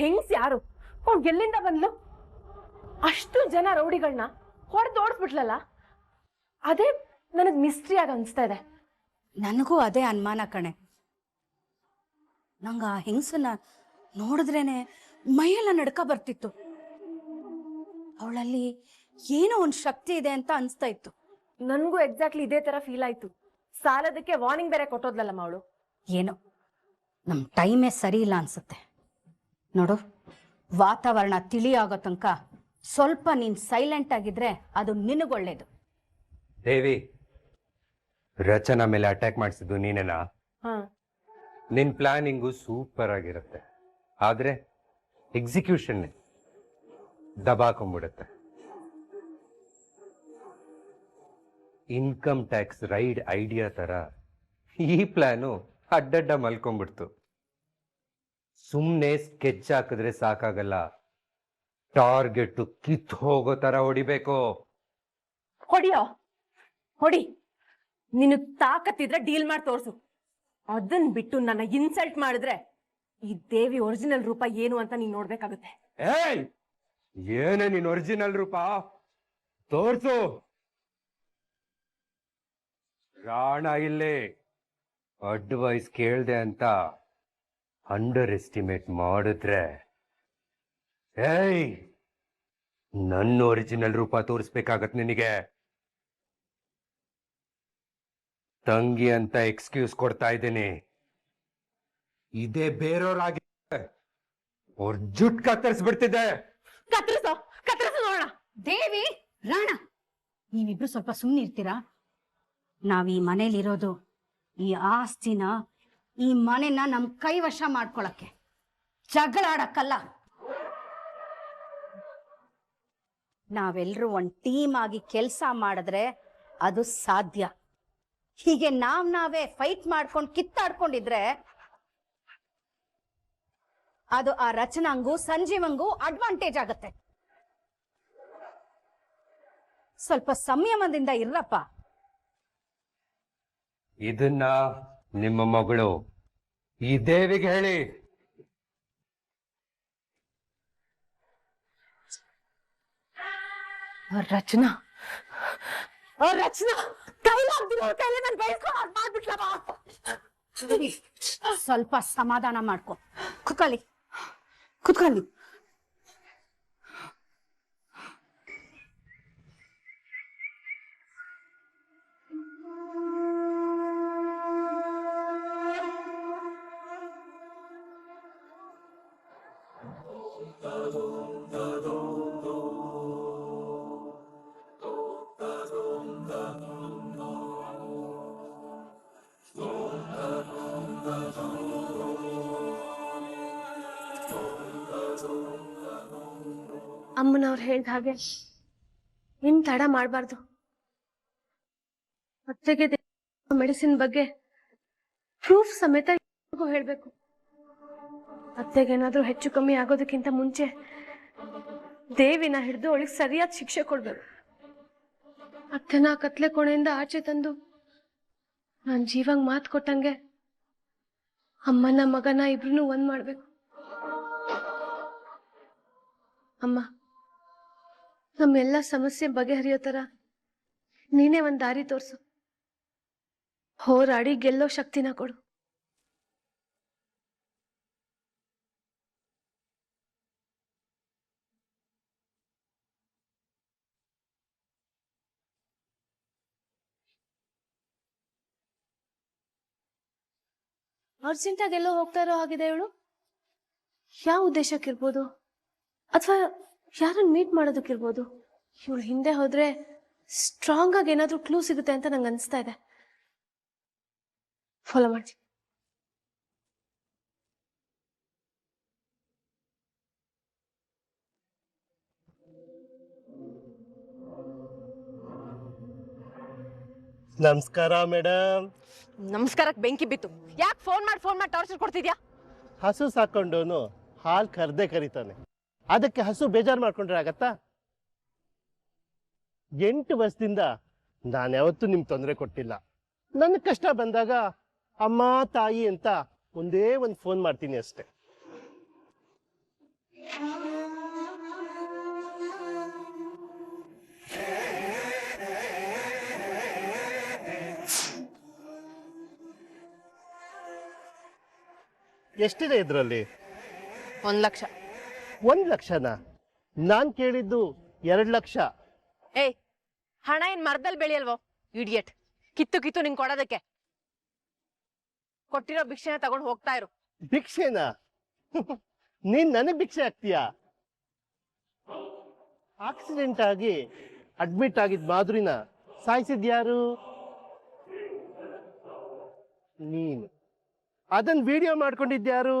ಹೆಂಗ್ಸ್ ಯಾರು? ಎಲ್ಲಿಂದ ಬಂದ್ಲು? ಅಷ್ಟು ಜನ ರೌಡಿಗಳನ್ನ ಹೊಡೆದು ಓಡಿಸ್ಬಿಟ್ಲಲ್ಲ, ಅದೇ ನನಗ್ ಮಿಸ್ಟ್ರಿ ಆಗಿ ಅನ್ಸ್ತಾ ಇದೆ. ನನಗೂ ಅದೇ ಅನುಮಾನ ಕಣೆ. ನಂಗ ಆ ಹೆಂಗಸನ್ನ ನೋಡಿದ್ರೇನೆ ಮೈಯೆಲ್ಲ ನಡ್ಕ ಬರ್ತಿತ್ತು. ಅವಳಲ್ಲಿ ಏನೋ ಒಂದು ಶಕ್ತಿ ಇದೆ ಅಂತ ಅನ್ಸ್ತಾ ಇತ್ತು. ನನ್ಗೂ ಎಕ್ಸಾಕ್ಟ್ಲಿ ಇದೇ ತರ ಫೀಲ್ ಆಯ್ತು. ಸಾಲದಕ್ಕೆ ವಾರ್ನಿಂಗ್ ಬೇರೆ ಕೊಟ್ಟೋದ್ಲಲ್ಲಮ್ಮ ಅವಳು. ಏನೋ ನಮ್ ಟೈಮೇ ಸರಿ ಇಲ್ಲ ಅನ್ಸುತ್ತೆ. ನೋಡು, ವಾತಾವರಣ ತಿಳಿ ಆಗೋ ತನಕ ಸ್ವಲ್ಪ ನೀನ್ ಸೈಲೆಂಟ್ ಆಗಿದ್ರೆ ಅದು ನಿನಗೊಳ್ಳೇದು. ದೇವಿ, ರಚನಾ ಮೇಲೆ ಅಟ್ಯಾಕ್ ಮಾಡಿಸಿದ್ದು ನೀನೇನಾ? ನಿನ್ ಪ್ಲಾನಿಂಗು ಸೂಪರ್ ಆಗಿರುತ್ತೆ, ಆದ್ರೆ ಎಕ್ಸಿಕ್ಯೂಷನ್ ದಬಾಕೊಂಡ್ಬಿಡುತ್ತೆ. ಇನ್ಕಮ್ ಟ್ಯಾಕ್ಸ್ ರೈಡ್ ಐಡಿಯಾ ತರ ಈ ಪ್ಲಾನು ಅಡ್ಡಡ್ಡ ಮಲ್ಕೊಂಡ್ಬಿಡ್ತು. ಸುಮ್ನೆ ಸ್ಕೆಚ್ ಹಾಕಿದ್ರೆ ಸಾಕಾಗಲ್ಲ, ಟಾರ್ಗೆಟ್ ಕಿತ್ ಹೋಗೋ ತರ ಹೊಡಿಬೇಕು. ಹೊಡಿಯೋ ಹೊಡಿ, ನೀನು ತಾಕತ್ತಿದ್ರೆ ಡೀಲ್ ಮಾಡಿ ತೋರ್ಸು. ಅದನ್ ಬಿಟ್ಟು ನನ್ನ ಇನ್ಸಲ್ಟ್ ಮಾಡಿದ್ರೆ ಈ ದೇವಿ ಒರಿಜಿನಲ್ ರೂಪ ಏನು ಅಂತ ನೀನ್ ನೋಡ್ಬೇಕಾಗುತ್ತೆ. ಏಯ್, ಏನೇ ನೀನ್ ಒರಿಜಿನಲ್ ರೂಪ? ತೋರ್ಸು. ರಾಣ ಇಲ್ಲೇ ಅಡ್ವೈಸ್ ಕೇಳ್ದೆ ಅಂತ ಅಂಡರ್ ಎಸ್ಟಿಮೇಟ್ ಮಾಡಿದ್ರೆ, ಏಯ್, ನನ್ನ ಒರಿಜಿನಲ್ ರೂಪ ತೋರಿಸ್ಬೇಕಾಗತ್ ನಿನಗೆ. ತಂಗಿ ಅಂತ ಎಕ್ಸ್ಕ್ಯೂಸ್ ಕೊಡ್ತಾ ಇದ್ದೀನಿ. ಇದೇ ಬೇರೆಯವ್ರಾಗಿ ಅವ್ರ ಜುಟ್ ಕತ್ತರಿಸ್ಬಿಡ್ತಿದ್ದೆ. ಕತ್ತರಿಸೋ ಕತ್ತರಿಸೋ ನೋಡೋಣ. ದೇವಿ, ರಾಣ, ನೀವಿಬ್ರು ಸ್ವಲ್ಪ ಸುಮ್ಮನೆ ಇರ್ತೀರಾ? ನಾವ್ ಈ ಮನೇಲಿರೋದು ಈ ಆಸ್ತಿನ, ಈ ಮನೆನ ನಮ್ ಕೈವಶ ಮಾಡ್ಕೊಳಕ್ಕೆ, ಜಗಳಾಡಕ್ಕಲ್ಲ. ನಾವೆಲ್ಲರೂ ಒಂದ್ ಟೀಮ್ ಆಗಿ ಕೆಲಸ ಮಾಡಿದ್ರೆ ಅದು ಸಾಧ್ಯ. ಹೀಗೆ ನಾವೇ ಫೈಟ್ ಮಾಡ್ಕೊಂಡು ಕಿತ್ತಾಡ್ಕೊಂಡಿದ್ರೆ ಅದು ಆ ರಚನಾಂಗೂ ಸಂಜೀವಂಗೂ ಅಡ್ವಾಂಟೇಜ್ ಆಗತ್ತೆ. ಸ್ವಲ್ಪ ಸಂಯಮದಿಂದ ಇರ್ರಪ್ಪ. ಇದನ್ನ ನಿಮ್ಮ ಮಗಳು ಈ ದೇವಿಗೆ ಹೇಳಿ. ರಚನಾ ರಚನಾ ಕೈಲೇ ನನ್ ಬಯಸ್ಕೊಂಡು ಮಾಡ್ಬಿಟ್ಲವ. ಸ್ವಲ್ಪ ಸಮಾಧಾನ ಮಾಡ್ಕೊ. ಕುತ್ಕೊಳ್ಳಿ ಕುತ್ಕೊಳ್ಳಿ. ಅಮ್ಮನವ್ರು ಹೇಳ್ದ ಹಾಗೆ ಇನ್ ತಡ ಮಾಡಬಾರ್ದು. ಅತ್ತೆಗೆ ಮೆಡಿಸಿನ್ ಬಗ್ಗೆ ಪ್ರೂಫ್ ಸಮೇತ ಹೇಳ್ಬೇಕು. ಅತ್ತೆಗೇನಾದ್ರೂ ಹೆಚ್ಚು ಕಮ್ಮಿ ಆಗೋದಕ್ಕಿಂತ ಮುಂಚೆ ದೇವಿನ ಹಿಡಿದು ಅವಳಿಗೆ ಸರಿಯಾದ ಶಿಕ್ಷೆ ಕೊಡ್ಬೇಕು. ಅತ್ತೆನ ಕತ್ಲೆ ಕೋಣೆಯಿಂದ ಆಚೆ ತಂದು ನಾನ್ ಜೀವಂಗ್ ಮಾತು ಕೊಟ್ಟಂಗೆ ಅಮ್ಮನ ಮಗನ ಇಬ್ರು ಒಂದ್ ಮಾಡ್ಬೇಕು. ಅಮ್ಮ, ನಮ್ಮೆಲ್ಲ ಸಮಸ್ಯೆ ಬಗೆಹರಿಯೋ ತರ ನೀನೇ ಒಂದ್ ದಾರಿ ತೋರ್ಸು. ಹೋರಾಡಿ ಗೆಲ್ಲೋ ಶಕ್ತಿನ ಕೊಡು. ಅರ್ಜೆಂಟಾಗಿ ಎಲ್ಲೋ ಹೋಗ್ತಾ ಇರೋ ಹಾಗಿದೆ ಇವಳು. ಯಾವ ಉದ್ದೇಶಕ್ಕಿರ್ಬೋದು? ಅಥವಾ ಯಾರನ್ನ ಮೀಟ್ ಮಾಡೋದಕ್ಕಿರ್ಬೋದು? ಇವಳು ಹಿಂದೆ ಹೋದ್ರೆ ಸ್ಟ್ರಾಂಗ್ ಆಗಿ ಏನಾದ್ರೂ ಕ್ಲೂ ಸಿಗುತ್ತೆ ಅಂತ ನಂಗೆ ಅನಿಸ್ತಾ ಇದೆ. ಫಾಲೋ ಮಾಡ್ತೀನಿ. ನಮಸ್ಕಾರ ಮೇಡಮ್. ನಮಸ್ಕಾರಕ್ಕೆ ಬೆಂಕಿ ಬಿತ್ತು. ಯಾಕೆ ಫೋನ್ ಮಾಡಿ ಟಾರ್ಚರ್ ಕೊಡ್ತಿದ್ಯಾ? ಹಸು ಸಾಕೊಂಡವನು ಹಾಲು ಕರ್ದೇ ಕರೀತಾನೆ, ಅದಕ್ಕೆ ಹಸು ಬೇಜಾರು ಮಾಡ್ಕೊಂಡ್ರೆ ಆಗತ್ತಾ? 8 ವರ್ಷದಿಂದ ನಾನು ಯಾವತ್ತೂ ನಿಮ್ಗೆ ತೊಂದರೆ ಕೊಟ್ಟಿಲ್ಲ. ನನ್ನ ಕಷ್ಟ ಬಂದಾಗ ಅಮ್ಮ ತಾಯಿ ಅಂತ ಒಂದೇ ಒಂದು ಫೋನ್ ಮಾಡ್ತೀನಿ ಅಷ್ಟೆ. ಎಷ್ಟಿದೆ ಇದರಲ್ಲಿ? 1,00,000. 1,00,000ನಾ? ನಾನು ಕೇಳಿದ್ದು 2,00,000. ಏಯ್, ಹಣ ಏನ್ ಮರದಲ್ಲಿ ಬೆಳೆಯಲ್ವೋ ಇಡಿಯಟ್. ಕಿತ್ತು ಕಿತ್ತು ನಿಂಗೆ ಕೊಡೋದಕ್ಕೆ. ಕೊಟ್ಟಿರೋ ಭಿಕ್ಷೆನ ತಗೊಂಡು ಹೋಗ್ತಾ ಇರು. ಭಿಕ್ಷೆನಾ? ನೀನ್ ನನಗ್ ಭಿಕ್ಷೆ ಹಾಕ್ತೀಯಾ? ಆಕ್ಸಿಡೆಂಟ್ ಆಗಿ ಅಡ್ಮಿಟ್ ಆಗಿದ್ ಮಾಧುರಿನ ಸಾಯಿಸಿದ್ಯಾರು? ನೀನು. ಅದನ್ನ ವಿಡಿಯೋ ಮಾಡ್ಕೊಂಡಿದ್ಯಾರು?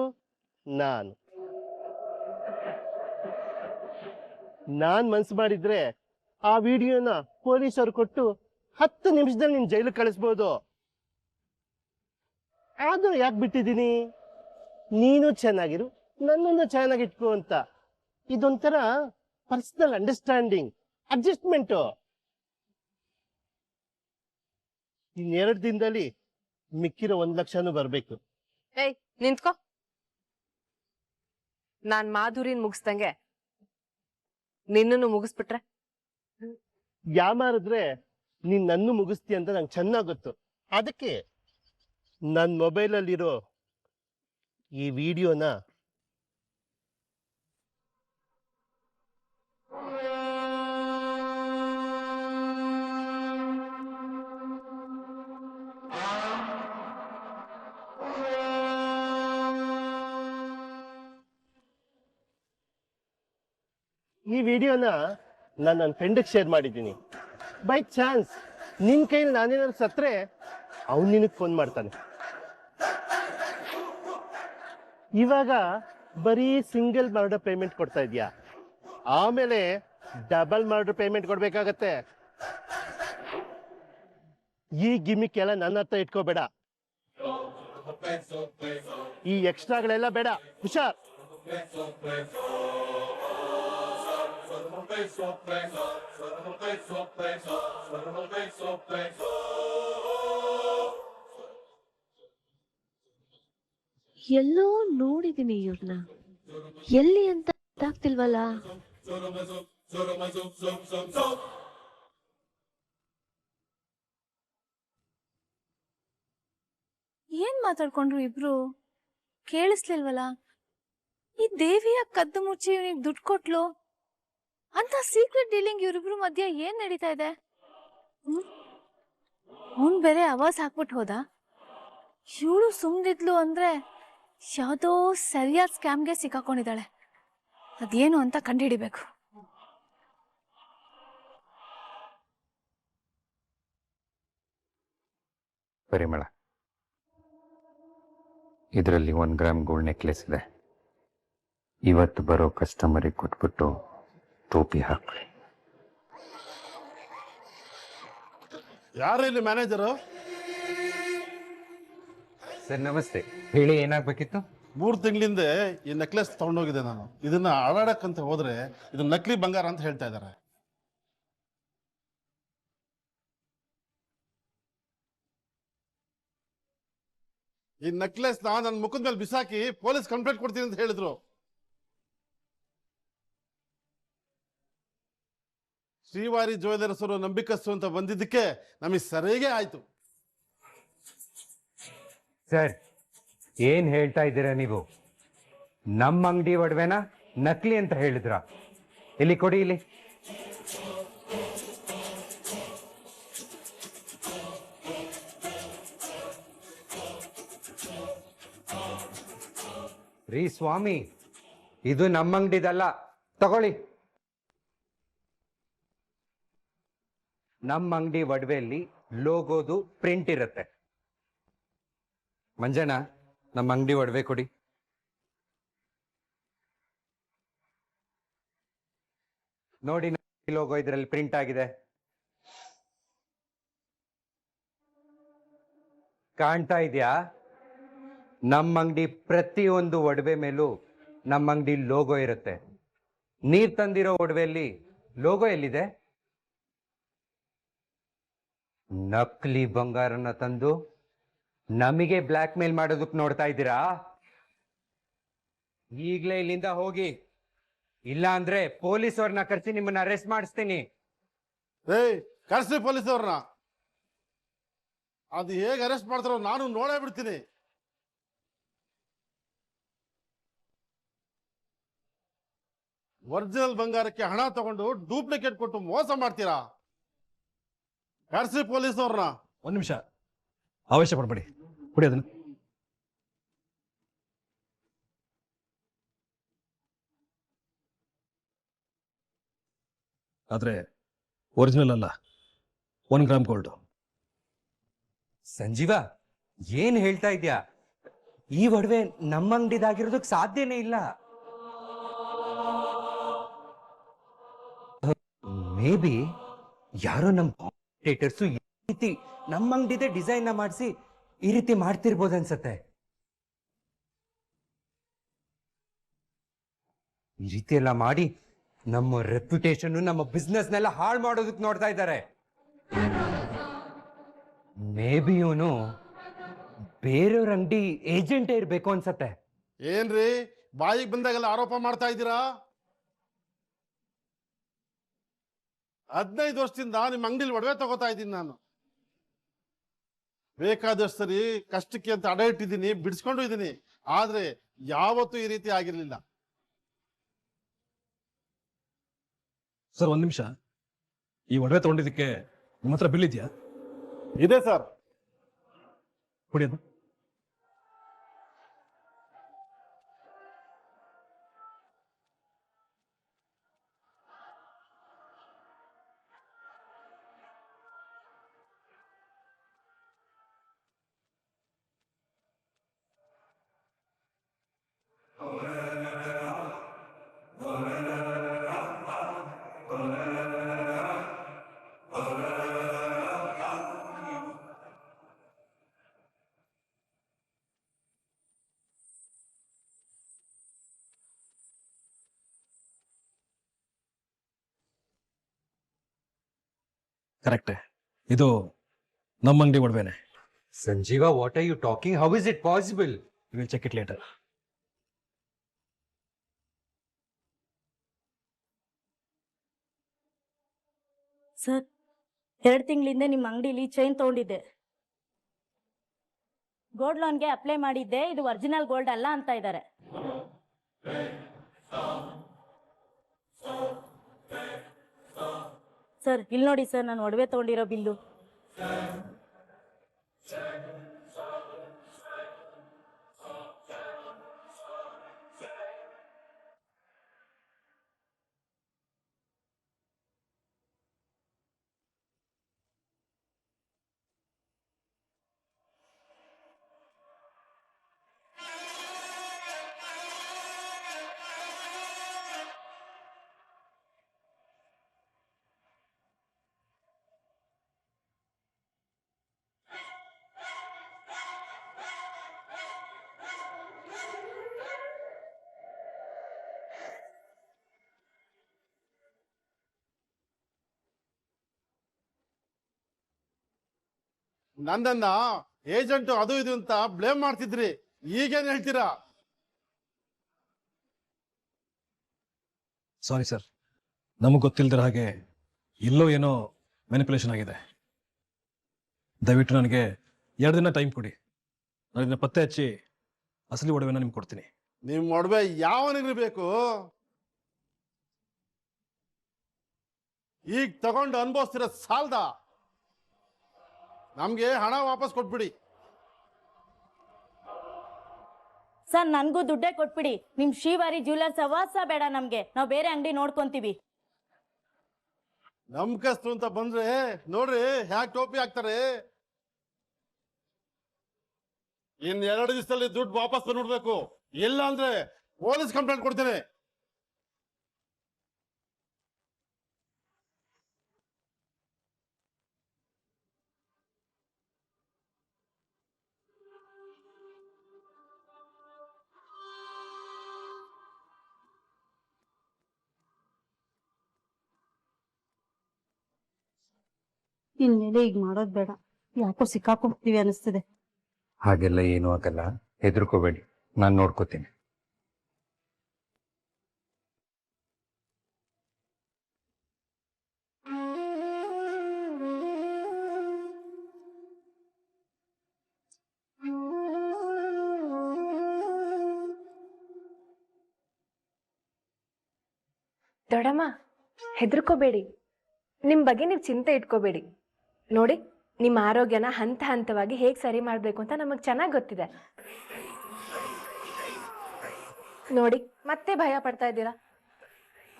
ನಾನು ಮನ್ಸು ಮಾಡಿದ್ರೆ ಆ ವಿಡಿಯೋನ ಪೊಲೀಸರು ಕೊಟ್ಟು 10 ನಿಮಿಷದಲ್ಲಿ ನೀನ್ ಜೈಲು ಕಳಿಸ್ಬೋದು. ಆದ್ರೂ ಯಾಕೆ ಬಿಟ್ಟಿದ್ದೀನಿ? ನೀನು ಚೆನ್ನಾಗಿರು, ನನ್ನನ್ನು ಚೆನ್ನಾಗಿಟ್ಕೋ ಅಂತ. ಇದೊಂಥರ ಪರ್ಸನಲ್ ಅಂಡರ್ಸ್ಟ್ಯಾಂಡಿಂಗ್, ಅಡ್ಜಸ್ಟ್ಮೆಂಟು. ಇನ್2 ದಿನದಲ್ಲಿ ಮಿಕ್ಕಿರೋ 1,00,000 ಬರ್ಬೇಕು. ಏಯ್, ನಿಂತ್ಕೋ. ನಾನ್ ಮಾಧುರಿನ್ ಮುಗಿಸ್ದಂಗೆ ನಿನ್ನನ್ನು ಮುಗಿಸ್ಬಿಟ್ರೆ? ಯಾಮಾರಿದ್ರೆ ನೀನ್ ನನ್ನ ಮುಗಿಸ್ತಿ ಅಂತ ನಂಗೆ ಚೆನ್ನಾಗ್ ಗೊತ್ತು. ಅದಕ್ಕೆ ನನ್ನ ಮೊಬೈಲಲ್ಲಿರೋ ಈ ವಿಡಿಯೋನ ನಾನು ನನ್ನ ಫ್ರೆಂಡಿಗೆ ಶೇರ್ ಮಾಡಿದ್ದೀನಿ. ಬೈ ಚಾನ್ಸ್ ನಿನ್ ಕೈಲಿ ನಾನೇನಾದ್ರು ಸತ್ರೆ ಅವ್ನು ನಿನಗೆ ಫೋನ್ ಮಾಡ್ತಾನೆ. ಇವಾಗ ಬರೀ ಸಿಂಗಲ್ ಮರ್ಡರ್ ಪೇಮೆಂಟ್ ಕೊಡ್ತಾ ಇದೀಯಾ, ಆಮೇಲೆ ಡಬಲ್ ಮರ್ಡರ್ ಪೇಮೆಂಟ್ ಕೊಡ್ಬೇಕಾಗತ್ತೆ. ಈ ಗಿಮಿಕ್ ಎಲ್ಲ ನನ್ನ ಹತ್ರ ಇಟ್ಕೋಬೇಡ. ಈ ಎಕ್ಸ್ಟ್ರಾಗಳೆಲ್ಲ ಬೇಡ, ಹುಷಾರ್. ಎಲ್ಲೋ ನೋಡಿದೀನಿ ಇವ್ರನ್ನ, ಎಲ್ಲಿ ಅಂತ ಗೊತ್ತಾಗ್ತಿಲ್ವಲ್ಲ. ಏನ್ ಮಾತಾಡ್ಕೊಂಡ್ರು ಇಬ್ರು? ಕೇಳಿಸ್ಲಿಲ್ವಲ್ಲ. ಈ ದೇವಿಯ ಕದ್ದು ಮುಚ್ಚಿ ಇವನಿಗೆ ದುಡ್ಡು ಕೊಟ್ಲು ಅಂತ ಸೀಕ್ರೆಟ್ ಡೀಲಿಂಗ್ ಇವ್ರಿಬ್ರು ಮಧ್ಯ ಏನ್ ನಡೀತಾ ಇದೆ? ಅವನ್ ಬೇರೆ ಆವಾಜ್ ಹಾಕ್ಬಿಟ್ಟು ಹೋದ. ಇವಳು ಸುಮ್ನಿದ್ಲು ಅಂದ್ರೆ ಯಾವ್ದೋ ಸರಿಯಾದ ಸ್ಕ್ಯಾಮ್ಗೆ ಸಿಕ್ಕಾಕೊಂಡಿದ್ದಾಳೆ. ಅದೇನು ಅಂತ ಕಂಡುಹಿಡಿಬೇಕು. ಪರಿಮಳ, ಇದರಲ್ಲಿ 1 ಗ್ರಾಮ್ ಗೋಲ್ಡ್ ನೆಕ್ಲೆಸ್ ಇದೆ. ಇವತ್ತು ಬರೋ ಕಸ್ಟಮರಿಗೆ ಕೊಟ್ಬಿಟ್ಟು ಟೋಪಿ ಹಾಕ್ರಿ. ಯಾರು ಇಲ್ಲಿ ಮ್ಯಾನೇಜರು? ಸರ್ ನಮಸ್ತೆ, ಹೇಳಿ ಏನಾಗಬೇಕಿತ್ತು? 3 ತಿಂಗಳಿಂದ ಈ ನೆಕ್ಲೆಸ್ ತಗೊಂಡೋಗಿದೆ ನಾನು. ಇದನ್ನ ಅಳಾಡಕ್ಕಂತ ಹೋದ್ರೆ ಇದು ನಕಲಿ ಬಂಗಾರ ಅಂತ ಹೇಳ್ತಾ ಇದ್ದಾರೆ. ಈ ನೆಕ್ಲೆಸ್ ನನ್ನ ಮುಖದ ಮೇಲೆ ಬಿಸಾಕಿ ಪೊಲೀಸ್ ಕಂಪ್ಲೇಂಟ್ ಕೊಡ್ತೀನಿ ಅಂತ ಹೇಳಿದ್ರು. ಶ್ರೀವಾರಿ ಜ್ಯುವೆಲರ್ಸ್ ಅವರು ನಂಬಿಕಸ್ಸು ಅಂತ ಬಂದಿದ್ದಕ್ಕೆ ನಮಗೆ ಸರಿಯಾಗೇ ಆಯ್ತು. ಸರ್, ಏನ್ ಹೇಳ್ತಾ ಇದ್ದೀರಾ ನೀವು? ನಮ್ಮ ಅಂಗಡಿ ಒಡವೆನ ನಕಲಿ ಅಂತ ಹೇಳಿದ್ರ? ಇಲ್ಲಿ ಕೊಡಿ. ಇಲ್ಲಿ ರೀ ಸ್ವಾಮಿ, ಇದು ನಮ್ಮ ಅಂಗಡಿದಲ್ಲ, ತಗೊಳ್ಳಿ. ನಮ್ಮ ಅಂಗಡಿ ಒಡವೆಯಲ್ಲಿ ಲೋಗೋದು ಪ್ರಿಂಟ್ ಇರುತ್ತೆ. ಮಂಜಣ್ಣ, ನಮ್ಮ ಅಂಗಡಿ ಒಡವೆ ಕೊಡಿ. ನೋಡಿ, ಲೋಗೋ ಇದರಲ್ಲಿ ಪ್ರಿಂಟ್ ಆಗಿದೆ, ಕಾಣ್ತಾ ಇದೆಯಾ? ನಮ್ಮ ಅಂಗಡಿ ಪ್ರತಿಯೊಂದು ಒಡವೆ ಮೇಲೂ ನಮ್ಮ ಅಂಗಡಿ ಲೋಗೋ ಇರುತ್ತೆ. ನೀರ್ ತಂದಿರೋ ಒಡವೆಯಲ್ಲಿ ಲೋಗೋ ಎಲ್ಲಿದೆ? ನಕಲಿ ಬಂಗಾರನ ತಂದು ನಮಗೆ ಬ್ಲ್ಯಾಕ್ ಮೇಲ್ ಮಾಡೋದಕ್ಕೆ ನೋಡ್ತಾ ಇದ್ದೀರಾ? ಈಗಲೇ ಇಲ್ಲಿಂದ ಹೋಗಿ, ಇಲ್ಲ ಅಂದ್ರೆ ಪೊಲೀಸ್ ಅವ್ರನ್ನ ಕರೆಸಿ ನಿಮ್ಮನ್ನ ಅರೆಸ್ಟ್ ಮಾಡಿಸ್ತೀನಿ. ಕರ್ಸಿ ಪೊಲೀಸ್ ಅವ್ರನ್ನ. ಅದು ಹೇಗೆ ಅರೆಸ್ಟ್ ಮಾಡ್ತಾರೋ ನಾನು ನೋಡೇ ಬಿಡ್ತೀನಿ. ಒರಿಜಿನಲ್ ಬಂಗಾರಕ್ಕೆ ಹಣ ತಗೊಂಡು ಡೂಪ್ಲಿಕೇಟ್ ಕೊಟ್ಟು ಮೋಸ ಮಾಡ್ತೀರಾ? ಕರ್ಸಿ ಪೊಲೀಸ್ನವ್ರನ್ನ. ಒಂದು ನಿಮಿಷ, ಆವೇಶ ಪಡಬೇಡಿ, ಕೊಡಿ ಅದನ್ನು. ಆದ್ರೆ ಒರಿಜಿನಲ್ ಅಲ್ಲ, 1 ಗ್ರಾಮ್ ಗೋಲ್ಡ್. ಸಂಜೀವ, ಏನ್ ಹೇಳ್ತಾ ಇದ್ಯಾ? ಈ ಒಡವೆ ನಮ್ಮ ಅಂಗಡಿದಾಗಿರೋದಕ್ಕೆ ಸಾಧ್ಯನೇ ಇಲ್ಲ. ಮೇ ಬಿ ಯಾರೋ ನಮ್ಮ ಕಾಂಪಿಟೇಟರ್ಸು ಈ ರೀತಿ ನಮ್ಮ ಅಂಗಡಿದೆ ಡಿಸೈನ್ ನ ಮಾಡಿಸಿ ಈ ರೀತಿ ಮಾಡ್ತಿರ್ಬೋದು ಅನ್ಸತ್ತೆ. ಈ ರೀತಿ ಎಲ್ಲ ಮಾಡಿ ನಮ್ಮ ರೆಪ್ಯುಟೇಷನ್, ನಮ್ಮ ಬಿಸ್ನೆಸ್ನೆಲ್ಲ ಹಾಳು ಮಾಡೋದಕ್ಕೆ ನೋಡ್ತಾ ಇದ್ದಾರೆ. ಮೇ ಬಿ ಇವನು ಬೇರೆಯವ್ರ ಅಂಗಡಿ ಏಜೆಂಟೇ ಇರ್ಬೇಕು ಅನ್ಸತ್ತೆ. ಏನ್ರಿ ಬಾಯಿಗೆ ಬಂದಾಗೆಲ್ಲ ಆರೋಪ ಮಾಡ್ತಾ ಇದ್ದೀರಾ? 15 ವರ್ಷದಿಂದ ನಿಮ್ಮ ಅಂಗಡಿಲಿ ಒಡವೆ ತಗೋತಾ ಇದ್ದೀನಿ ನಾನು. ಬೇಕಾದಷ್ಟು ಸರಿ ಕಷ್ಟಕ್ಕೆ ಅಂತ ಅಡ ಇಟ್ಟಿದ್ದೀನಿ, ಬಿಡಿಸ್ಕೊಂಡು ಇದ್ದೀನಿ. ಆದ್ರೆ ಯಾವತ್ತೂ ಈ ರೀತಿ ಆಗಿರ್ಲಿಲ್ಲ. ಸರ್, 1 ನಿಮಿಷ. ಈ ಒಡವೆ ತಗೊಂಡಿದ್ದಕ್ಕೆ ನಿಮ್ಮ ಹತ್ರ ಬಿಲ್ ಇದೆಯಾ? ಇದೆ ಸರ್. ಕೊಡಿ ಅದು. ಕರೆಕ್ಟೇ, ಇದು ನಮ್ಮ ಅಂಗಡಿ ಒಡವೆನೆ. Sanjeeva, what are you talking? How is it possible? Will check it later. Sir, 2 ತಿಂಗಳಿಂದ ನಿಮ್ಮ ಅಂಗಡಿಲಿ ಚೈನ್ ತಗೊಂಡಿದ್ದೆ. ಗೋಲ್ಡ್ ಲೋನ್ಗೆ ಅಪ್ಲೈ ಮಾಡಿದ್ದೆ, ಇದು ಒರಿಜಿನಲ್ ಗೋಲ್ಡ್ ಅಲ್ಲ ಅಂತ ಇದ್ದಾರೆ. ಸರ್, ಇಲ್ಲಿ ನೋಡಿ ಸರ್, ನಾನು ಒಡವೆ ತಗೊಂಡಿರೋ ಬಿಲ್ಲು. ನನ್ನನ್ನ ಏಜೆಂಟ್ ಅದು ಇದು ಅಂತ ಬ್ಲೇಮ್ ಮಾಡ್ತಿದ್ರಿ. ಈಗೇನ್ ಹೇಳ್ತೀರಾ? ಸಾರಿ ಸರ್, ನಮಗೆ ಗೊತ್ತಿಲ್ಲದ ಹಾಗೆ ಎಲ್ಲೋ ಏನೋ ಮ್ಯಾನಿಪುಲೇಷನ್ ಆಗಿದೆ. ದಯವಿಟ್ಟು ನನಗೆ 2 ದಿನ ಟೈಮ್ ಕೊಡಿ. ನಾನು ಇದನ್ನ ಪತ್ತೆ ಹಚ್ಚಿ ಅಸಲಿ ಒಡವೆನ ನಿಮ್ಗೆ ಕೊಡ್ತೀನಿ. ನಿಮ್ ಒಡವೆ ಯಾವನಿಗೆ ಬೇಕು? ಈಗ ತಗೊಂಡು ಅನ್ಭವಿಸ್ತಿರೋ ಸಾಲ್ದ? ನಮ್ಗೆ ಹಣ ವಾಪಸ್ ಕೊಟ್ಬಿಡಿ. ಸರ್, ನನಗೂ ದುಡ್ಡೇ ಕೊಟ್ಬಿಡಿ. ನಿಮ್ ಶ್ರೀವಾರಿ ಜ್ಯುವೆಲರ್ಸ್ ಸವಾಸ ಬೇಡ ನಮ್ಗೆ. ನಾವು ಬೇರೆ ಅಂಗಡಿ ನೋಡ್ಕೊಂತೀವಿ. ನಂಬಿಕಸ್ತು ಅಂತ ಬಂದ್ರೆ ನೋಡ್ರಿ ಹ್ಯಾಕ್ ಟೋಪಿ ಹಾಕ್ತಾರೆ. ಇನ್ 2 ದಿವಸದಲ್ಲಿ ದುಡ್ಡು ವಾಪಸ್ ಬಂದ್ಬಿಡ್ಬೇಕು. ಇಲ್ಲ ಅಂದ್ರೆ ಪೊಲೀಸ್ ಕಂಪ್ಲೇಂಟ್ ಕೊಡ್ತೇನೆ. ಇನ್ಮೇಲೆ ಈಗ ಮಾಡೋದ್ ಬೇಡ. ಯಾಕೋ ಸಿಕ್ಕಾಕೊಂಡ್ತೀವಿ ಅನಿಸ್ತಿದೆ. ಹಾಗೆಲ್ಲ ಏನೂ ಆಗಲ್ಲ, ಹೆದರ್ಕೋಬೇಡಿ, ನಾನು ನೋಡ್ಕೋತೀನಿ. ದೊಡಮ್ಮ ಹೆದರ್ಕೋಬೇಡಿ, ನಿಮ್ಮ ಬಗ್ಗೆ ನೀವು ಚಿಂತೆ ಇಟ್ಕೋಬೇಡಿ. ನೋಡಿ, ನಿಮ್ಮ ಆರೋಗ್ಯನ ಹಂತ ಹಂತವಾಗಿ ಹೇಗೆ ಸರಿ ಮಾಡಬೇಕು ಅಂತ ನಮಗೆ ಚೆನ್ನಾಗಿ ಗೊತ್ತಿದೆ. ನೋಡಿ, ಮತ್ತೆ ಭಯ ಪಡ್ತಾ ಇದ್ದೀರಾ?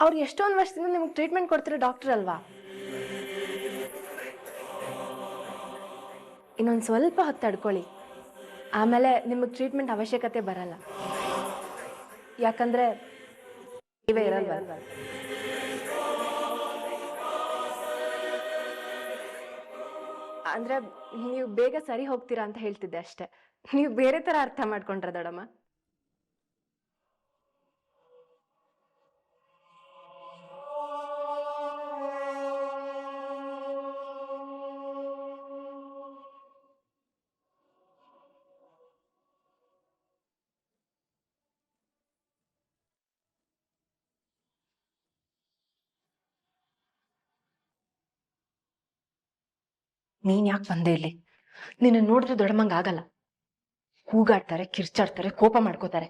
ಅವ್ರು ಎಷ್ಟೊಂದು ವರ್ಷದಿಂದ ನಿಮಗೆ ಟ್ರೀಟ್ಮೆಂಟ್ ಕೊಡ್ತಿರೋ ಡಾಕ್ಟರ್ ಅಲ್ವಾ? ಇನ್ನೊಂದು ಸ್ವಲ್ಪ ಹೊತ್ತು ತಡ್ಕೊಳ್ಳಿ, ಆಮೇಲೆ ನಿಮಗೆ ಟ್ರೀಟ್ಮೆಂಟ್ ಅವಶ್ಯಕತೆ ಬರಲ್ಲ. ಯಾಕಂದ್ರೆ ನೀವೇ ಇರಲ್ವಲ್ವ. ಅಂದ್ರೆ ನೀವು ಬೇಗ ಸರಿ ಹೋಗ್ತೀರಾ ಅಂತ ಹೇಳ್ತಿದ್ದೆ ಅಷ್ಟೇ. ನೀವು ಬೇರೆ ತರ ಅರ್ಥ ಮಾಡ್ಕೊಂಡ್ರ ದೊಡಮ್ಮ. ನೀನ್ ಯಾಕೆ ಬಂದೆ ಇಲ್ಲಿ? ನಿನ್ನ ನೋಡಿದ್ರೆ ದೊಡ್ಡಮ್ಮಂಗ ಆಗಲ್ಲ. ಕೂಗಾಡ್ತಾರೆ, ಕಿರ್ಚಾಡ್ತಾರೆ, ಕೋಪ ಮಾಡ್ಕೋತಾರೆ,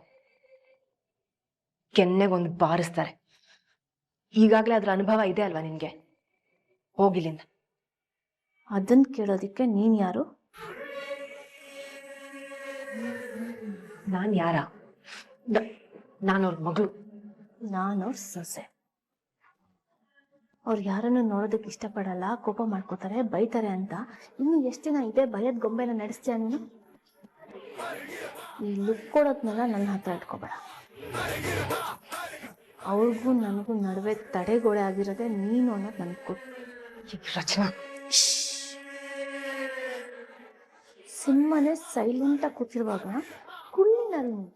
ಕೆನ್ನೆಗೊಂದು ಬಾರಿಸ್ತಾರೆ. ಈಗಾಗ್ಲೇ ಅದ್ರ ಅನುಭವ ಇದೆ ಅಲ್ವಾ ನಿನ್ಗೆ? ಹೋಗಿಲ್ಲಿಂದ. ಅದನ್ನ ಕೇಳೋದಿಕ್ಕೆ ನೀನ್ ಯಾರು? ನಾನ್ ಯಾರ? ನಾನು ಅವ್ರ ಮಗಳು. ನಾನು ಸೊಸೆ. ಅವ್ರು ಯಾರನ್ನು ನೋಡೋದಕ್ಕೆ ಇಷ್ಟಪಡಲ್ಲ, ಕೋಪ ಮಾಡ್ಕೋತಾರೆ, ಬೈತಾರೆ ಅಂತ ಇನ್ನು ಎಷ್ಟು ದಿನ ಇದೇ ಭಯದ ಗೊಂಬೆನ ನಡೆಸ್ತೀಯ ನೀನು? ಈ ಲುಕ್ ಕೊಡೋದ್ನೆಲ್ಲ ನನ್ನ ಹತ್ರ ಇಟ್ಕೋಬೇಡ. ಅವ್ರಿಗೂ ನನಗೂ ನಡುವೆ ತಡೆಗೋಡೆ ಆಗಿರೋದೆ ನೀನು ಅನ್ನೋದು ನನಗೆ ಗೊತ್ತು. ರಚನಾ, ಸುಮ್ಮನೆ ಸೈಲೆಂಟಾಗಿ ಕೂತಿರುವಾಗ ಕುಳ್ಳಿನಲ್ಲಿ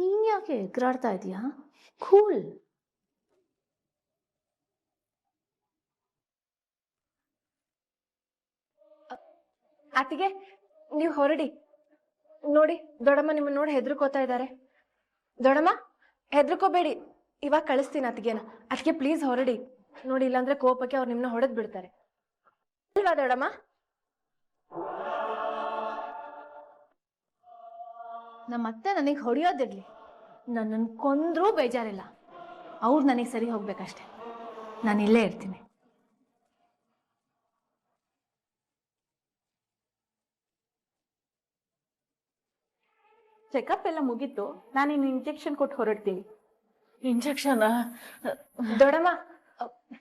ನೀನ್ ಯಾಕೆ ಎಗರಾಡ್ತಾ ಇದೀಯಾ? ಕೂಲ್. ಅತ್ತಿಗೆ, ನೀವು ಹೊರಡಿ. ನೋಡಿ, ದೊಡ್ಡಮ್ಮ ನಿಮ್ಮನ್ನ ನೋಡಿ ಹೆದರ್ಕೋತಾ ಇದ್ದಾರೆ. ದೊಡ್ಡಮ್ಮ, ಹೆದರ್ಕೋಬೇಡಿ, ಇವಾಗ ಕಳಿಸ್ತೀನಿ ಅತ್ತಿಗೆನ. ಅದಕ್ಕೆ ಪ್ಲೀಸ್ ಹೊರಡಿ. ನೋಡಿ, ಇಲ್ಲಾಂದ್ರೆ ಕೋಪಕ್ಕೆ ಅವ್ರು ನಿಮ್ಮನ್ನ ಹೊಡೆದ್ ಬಿಡ್ತಾರೆ ಅಲ್ವಾ ದೊಡ್ಡಮ್ಮ? ನಮ್ಮತ್ತೆ ನನಗೆ ಹೊಡೆಯೋದಿರ್ಲಿ, ನನ್ನನ್ನು ಕೊಂದ್ರೂ ಬೇಜಾರಿಲ್ಲ. ಅವ್ರು ನನಗೆ ಸರಿ ಹೋಗ್ಬೇಕಷ್ಟೆ. ನಾನು ಇಲ್ಲೇ ಇರ್ತೀನಿ. ಚೆಕಪ್ ಎಲ್ಲ ಮುಗೀತು, ನಾನಿನ್ನು ಇಂಜೆಕ್ಷನ್ ಕೊಟ್ಟು ಹೊರಡ್ತೀನಿ. ಇಂಜೆಕ್ಷನ್? ದೊಡ್ಡಮ್ಮ,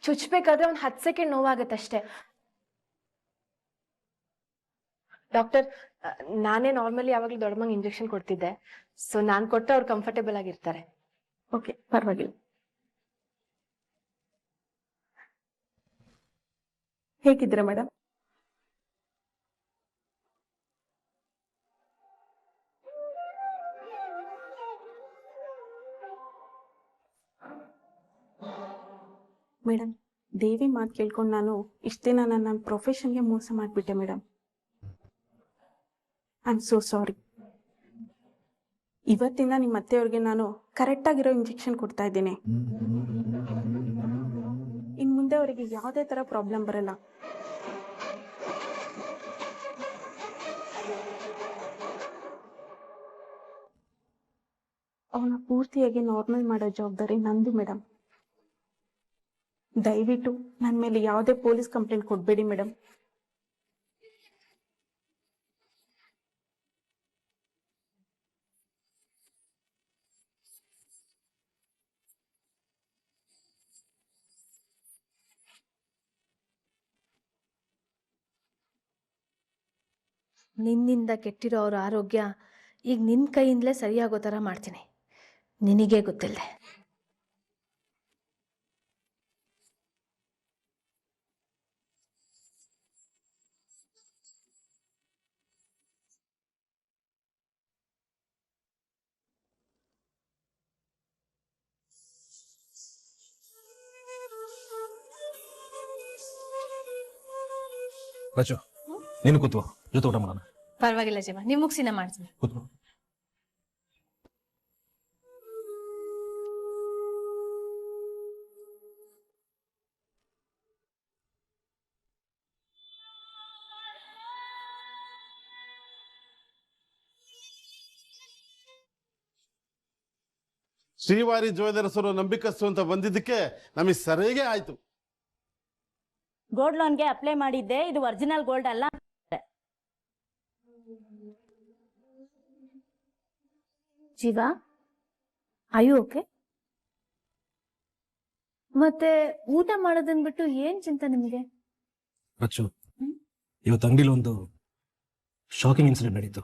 ಚುಚ್ಬೇಕಾದ್ರೆ ಒಂದು 10 ಸೆಕೆಂಡ್ ನೋವಾಗತ್ತಷ್ಟೇ. ಡಾಕ್ಟರ್, ನಾನೇ ನಾರ್ಮಲಿ ಯಾವಾಗಲೂ ದೊಡ್ಡಮ್ಮಂಗೆ ಇಂಜೆಕ್ಷನ್ ಕೊಡ್ತಿದ್ದೆ. ಸೊ ನಾನು ಕೊಟ್ಟು ಅವ್ರು ಕಂಫರ್ಟೇಬಲ್ ಆಗಿರ್ತಾರೆ. ಓಕೆ, ಪರವಾಗಿಲ್ಲ. ಹೇಗಿದ್ದೀರಾ ಮೇಡಮ್? ಮೇಡಮ್, ದೇವಿ ಮಾತು ಕೇಳ್ಕೊಂಡು ನಾನು ಇಷ್ಟು ದಿನ ನನ್ನ ಪ್ರೊಫೆಷನ್ಗೆ ಮೋಸ ಮಾಡಿಬಿಟ್ಟೆ madam. I am so sorry. ಇವತ್ತಿಂದ ನಿಮ್ಮ ಅತ್ತೆಯವ್ರಿಗೆ ನಾನು ಕರೆಕ್ಟಾಗಿರೋ ಇಂಜೆಕ್ಷನ್ ಕೊಡ್ತಾ ಇದ್ದೀನಿ. ಇನ್ನು ಮುಂದೆ ಅವರಿಗೆ ಯಾವುದೇ ಥರ ಪ್ರಾಬ್ಲಮ್ ಬರಲ್ಲ. ಅವನ ಪೂರ್ತಿಯಾಗಿ ನಾರ್ಮಲ್ ಮಾಡೋ ಜವಾಬ್ದಾರಿ ನಂದು ಮೇಡಮ್. ದಯವಿಟ್ಟು ನನ್ನ ಮೇಲೆ ಯಾವುದೇ ಪೊಲೀಸ್ ಕಂಪ್ಲೇಂಟ್ ಕೊಡಬೇಡಿ ಮೇಡಮ್. ನಿನ್ನಿಂದ ಕೆಟ್ಟಿರೋ ಅವ್ರ ಆರೋಗ್ಯ ಈಗ ನಿನ್ನ ಕೈಯಿಂದಲೇ ಸರಿಯಾಗೋ ಥರ ಮಾಡ್ತೀನಿ, ನಿನಗೇ ಗೊತ್ತಿಲ್ಲದೆ. ರಚು, ನೀನು ಕೂತ್ಕೋ, ಜೊತೆ ಊಟ ಮಾಡೋಣ. ಪರವಾಗಿಲ್ಲ ಜೀವ, ನೀವು ಮುಗಿಸಿನ ಮಾಡ್ತೀನಿ. ಕೂತ್ಕೋ. ಶ್ರೀವಾರಿ ಜ್ಯುವೆಲರ್ಸರು ನಂಬಿಕಸ್ತು ಅಂತ ಬಂದಿದ್ದಕ್ಕೆ ನಮಗೆ ಸರಿಯಾಗೇ ಆಯ್ತು. ಗೋಲ್ಡ್ ಲೋನ್ಗೆ ಅಪ್ಲೈ ಮಾಡಿದ್ದೆ, ಇದು ಒರಿಜಿನಲ್ ಗೋಲ್ಡ್ ಅಲ್ಲ. ಜೀವ, ಅಯ್ಯೋ ಓಕೆ? ಮತ್ತೆ ಊಟ ಮಾಡೋದನ್ ಬಿಟ್ಟು ಏನ್ ಚಿಂತೆ ನಿಮಗೆ? ರಚ್ಚು, ಇವತ್ತು ಅಂಗಡಿಲಿ ಒಂದು ಶಾಕಿಂಗ್ ಇನ್ಸಿಡೆಂಟ್ ನಡೀತು.